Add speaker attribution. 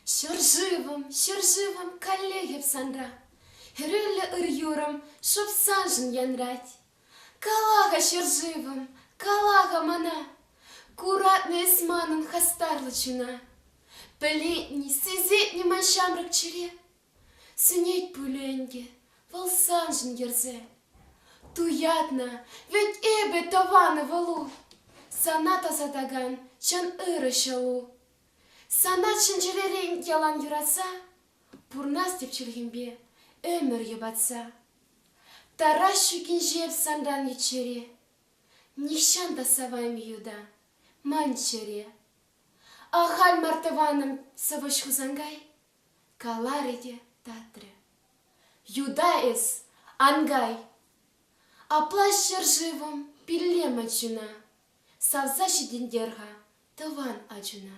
Speaker 1: Шыржывым, коллегев санра. Херелле ыр-юрым, шоп санжын янрать. Калага шыржывым, калага мана. Куратный эсманын хастарлы чуна. Плетни, сызетни маншамрак чире. Сынеть пуленге, вол санжын ерзе. Туятна, ведь эбе таваны валу. Саната задаган, чан ыры шалу. Санат шынжелерен ялан юраса, пурнас деп чилгенбе, өмір ебатса. Тараш шукин жеп сандан ечере, нишан да савайм юда, манчере. Ахаль мартываным савыш хузангай, калареде татре. Юда эс, ангай, а плащ шыржывым пилле мачуна, савза шидендерга тыван ачуна.